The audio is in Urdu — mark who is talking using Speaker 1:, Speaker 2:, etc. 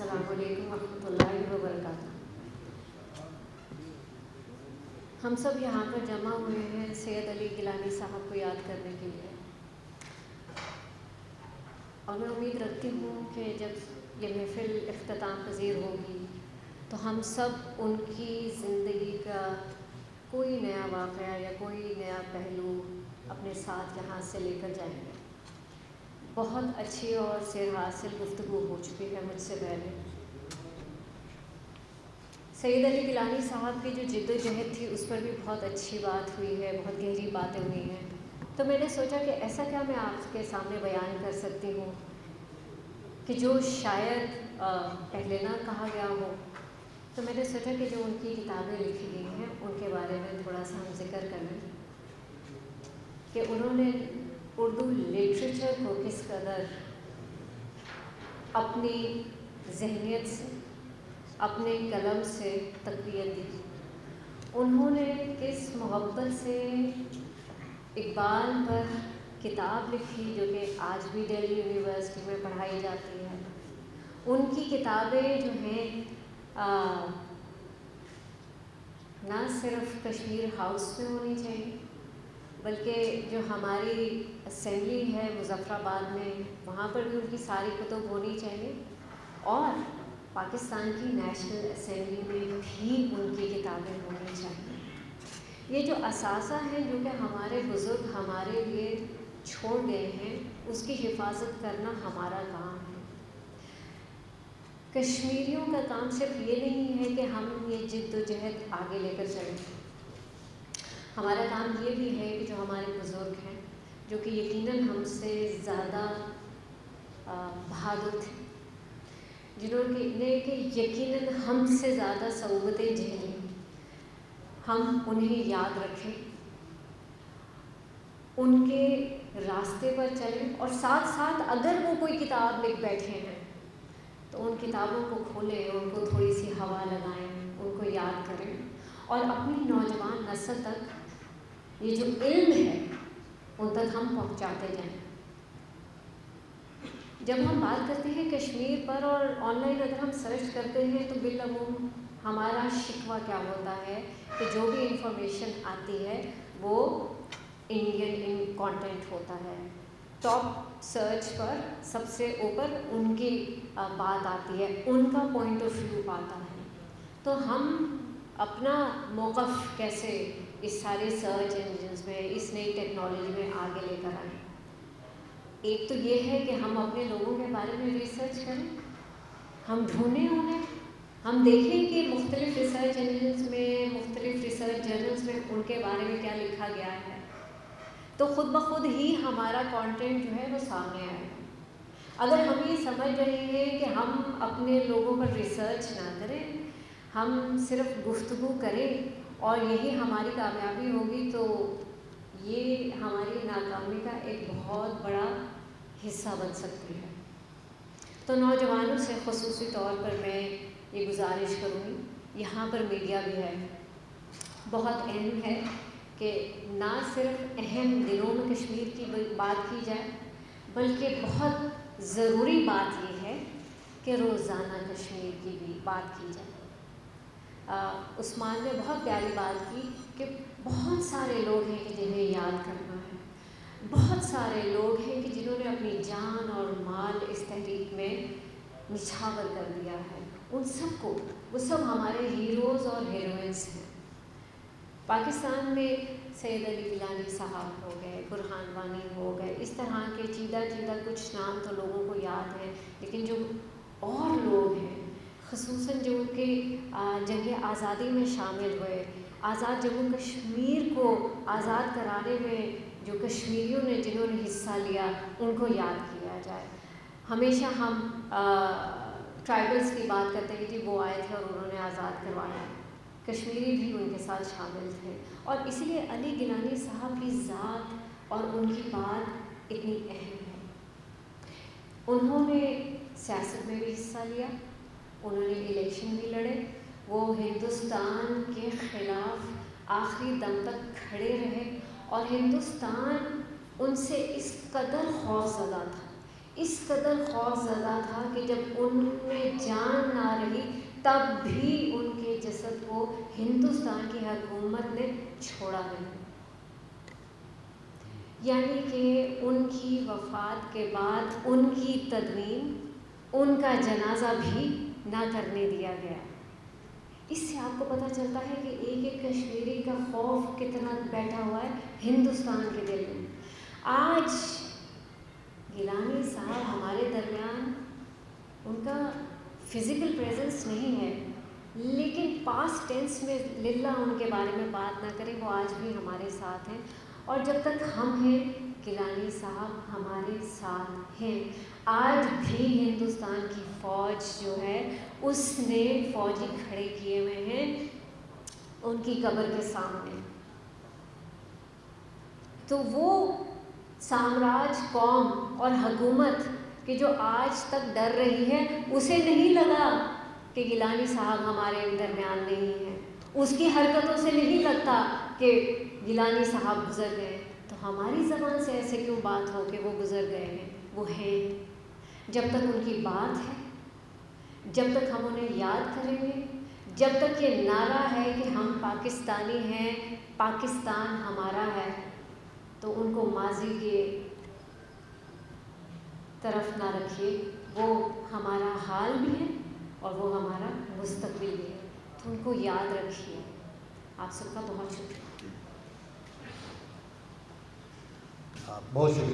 Speaker 1: السلام علیکم ورحمۃ اللہ وبرکاتہ۔ ہم سب یہاں پر جمع ہوئے ہیں سید علی گیلانی صاحب کو یاد کرنے کے لیے، اور میں امید رکھتی ہوں کہ جب یہ محفل اختتام پذیر ہوگی تو ہم سب ان کی زندگی کا کوئی نیا واقعہ یا کوئی نیا پہلو اپنے ساتھ یہاں سے لے کر جائیں گے۔ بہت اچھی اور سیر حاصل گفتگو ہو چکی ہے مجھ سے پہلے۔ سید علی گیلانی صاحب کی جو جد و جہد تھی اس پر بھی بہت اچھی بات ہوئی ہے، بہت گہری باتیں ہوئی ہیں۔ تو میں نے سوچا کہ ایسا کیا میں آپ کے سامنے بیان کر سکتی ہوں کہ جو شاید پہلے نہ کہا گیا ہو۔ تو میں نے سوچا کہ جو ان کی کتابیں لکھی گئی ہیں ان کے بارے میں تھوڑا سا ہم ذکر کریں کہ انہوں نے اردو لٹریچر کو کس قدر اپنی ذہنیت سے، اپنے قلم سے تقویت دی، انہوں نے کس محبت سے اقبال پر کتاب لکھی جو کہ آج بھی دہلی یونیورسٹی میں پڑھائی جاتی ہے۔ ان کی کتابیں جو ہیں نہ صرف کشمیر ہاؤس میں ہونی چاہیے بلکہ جو ہماری اسمبلی ہے مظفر آباد میں وہاں پر بھی ان کی ساری کتب ہونی چاہیے، اور پاکستان کی نیشنل اسمبلی میں بھی ان کی کتابیں ہونی چاہیے۔ یہ جو اثاثہ ہے جو کہ ہمارے بزرگ ہمارے لیے چھوڑ گئے ہیں اس کی حفاظت کرنا ہمارا کام ہے۔ کشمیریوں کا کام صرف یہ نہیں ہے کہ ہم یہ جد و جہد آگے لے کر چلیں، ہمارا کام یہ بھی ہے کہ جو ہمارے بزرگ ہیں جو کہ یقیناً ہم سے زیادہ بہادر تھے، جنہوں نے کہ یقیناً ہم سے زیادہ صعوبتیں جھیلیں، ہم انہیں یاد رکھیں، ان کے راستے پر چلیں، اور ساتھ ساتھ اگر وہ کوئی کتاب لکھ بیٹھے ہیں تو ان کتابوں کو کھولیں، ان کو تھوڑی سی ہوا لگائیں، ان کو یاد کریں، اور اپنی نوجوان نسل تک یہ جو علم ہے ان تک ہم پہنچاتے جائیں۔ جب ہم بات کرتے ہیں کشمیر پر اور آن لائن اگر ہم سرچ کرتے ہیں تو بالعموم ہمارا شکوہ کیا ہوتا ہے کہ جو بھی انفارمیشن آتی ہے وہ انڈین کانٹینٹ ہوتا ہے۔ ٹاپ سرچ پر سب سے اوپر ان کی بات آتی ہے، ان کا پوائنٹ آف ویو آتا ہے۔ تو ہم اپنا موقف کیسے اس سارے سرچ انجنز میں، اس نئی ٹیکنالوجی میں آگے لے کر آئیں؟ ایک تو یہ ہے کہ ہم اپنے لوگوں کے بارے میں ریسرچ کریں، ہم ڈھونڈیں انہیں، ہم دیکھیں کہ مختلف ریسرچ انجنز میں، مختلف ریسرچ جرنلز میں ان کے بارے میں کیا لکھا گیا ہے، تو خود بخود ہی ہمارا کانٹینٹ جو ہے وہ سامنے آئے گا۔ اگر ہم یہ سمجھ رہے ہیں کہ ہم اپنے لوگوں پر ریسرچ نہ کریں، ہم صرف گفتگو کریں اور یہی ہماری کامیابی ہوگی، تو یہ ہماری ناکامی کا ایک بہت بڑا حصہ بن سکتی ہے۔ تو نوجوانوں سے خصوصی طور پر میں یہ گزارش کروں گی، یہاں پر میڈیا بھی ہے، بہت اہم ہے کہ نہ صرف اہم دنوں میں کشمیر کی بات کی جائے بلکہ بہت ضروری بات یہ ہے کہ روزانہ کشمیر کی بھی بات کی جائے۔ عثمان نے بہت پیاری بات کی کہ بہت سارے لوگ ہیں کہ جنہیں یاد کرنا ہے، بہت سارے لوگ ہیں کہ جنہوں نے اپنی جان اور مال اس تحریک میں نچھاور کر دیا ہے، ان سب کو، وہ سب ہمارے ہیروز اور ہیروئنس ہیں۔ پاکستان میں سید علی گیلانی صاحب ہو گئے، برہان وانی ہو گئے، اس طرح کے چیدہ کچھ نام تو لوگوں کو یاد ہیں، لیکن جو اور لوگ ہیں خصوصاً جو کہ جنگ آزادی میں شامل ہوئے، آزاد جموں کشمیر کو آزاد کرانے میں جو کشمیریوں نے جنہوں نے حصہ لیا ان کو یاد کیا جائے۔ ہمیشہ ہم ٹرائبلز کی بات کرتے ہیں کہ جی وہ آئے تھے اور انہوں نے آزاد کروایا، کشمیری بھی ان کے ساتھ شامل تھے، اور اسی لیے علی گیلانی صاحب کی ذات اور ان کی بات اتنی اہم ہے۔ انہوں نے سیاست میں بھی حصہ لیا، انہوں نے الیکشن بھی لڑے، وہ ہندوستان کے خلاف آخری دم تک کھڑے رہے، اور ہندوستان ان سے اس قدر خوف زدہ تھا، اس قدر خوف زدہ تھا کہ جب ان نے جان تب بھی ان کے جسد کو ہندوستان کی حکومت نے چھوڑا نہیں. یعنی کہ ان کی وفات کے بعد ان کی تدفین، ان کا جنازہ بھی نہ کرنے دیا گیا. اس سے آپ کو پتہ چلتا ہے کہ ایک ایک کشمیری کا خوف کتنا بیٹھا ہوا ہے ہندوستان کے دل میں. آج گیلانی صاحب ہمارے درمیان، ان کا فزیکل پریزنس نہیں ہے، لیکن پاسٹ ٹینس میں للہ ان کے بارے میں بات نہ کریں، وہ آج بھی ہمارے ساتھ ہیں. اور جب تک ہم ہیں گیلانی صاحب ہمارے ساتھ ہیں. آج بھی ہندوستان کی فوج جو ہے اس نے فوجی کھڑے کیے ہوئے ہیں ان کی قبر کے سامنے. تو وہ سامراج قوم اور حکومت کہ جو آج تک ڈر رہی ہے، اسے نہیں لگا کہ گیلانی صاحب ہمارے درمیان نہیں ہیں، اس کی حرکتوں سے نہیں لگتا کہ گیلانی صاحب گزر گئے. تو ہماری زبان سے ایسے کیوں بات ہو کہ وہ گزر گئے ہیں؟ وہ ہیں. جب تک ان کی بات ہے، جب تک ہم انہیں یاد کریں گے، جب تک یہ نعرہ ہے کہ ہم پاکستانی ہیں، پاکستان ہمارا ہے، تو ان کو ماضی کے طرف نہ رکھیے. وہ ہمارا حال بھی ہے اور وہ ہمارا مستقبل بھی ہے، تو ان کو یاد رکھیے. آپ سب کا بہت شکریہ.
Speaker 2: بہت شکریہ.